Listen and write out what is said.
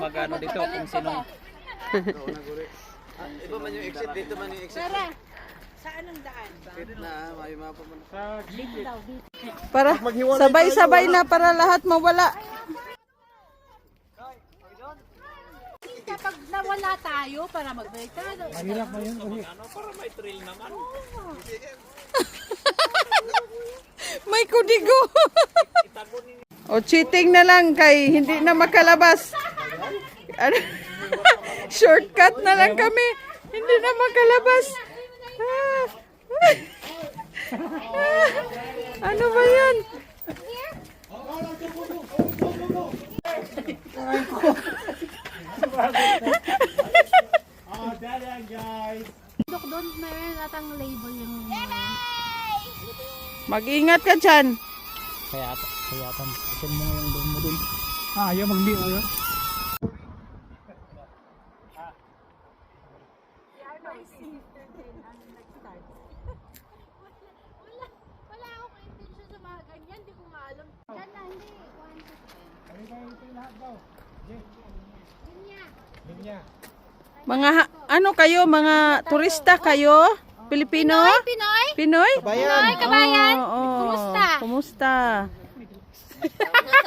magano dito kung sinong Iba man yung exit dito man yung exit. Tara. Saan ang daan? Na, may mapa man. Dito daw, dito. Para sabay-sabay na para lahat mawala. Kapag nawala tayo para mag-break tayo. mahirap ba yun? Ano para may trail naman. May kudigo. O cheating na lang kay hindi na makalabas. Ano? Shortcut na lang kami. Hindi na makalabas. Ah. Ano ba yan? Dok, doon mayroon atang label yung... Mag-ingat ka dyan. Kaya tan. Isin mo yung doon mo dun. Ayaw mag-liw ayaw. Wala akong intention sa mga ganyan, di ko nga alam. Yan na, hindi. 1, 2, 3. Mga ano kayo, mga turista kayo? Pilipino? Pinoy? Pinoy? Pinoy, kabayan? Oo, oo. Kumusta? Kumusta?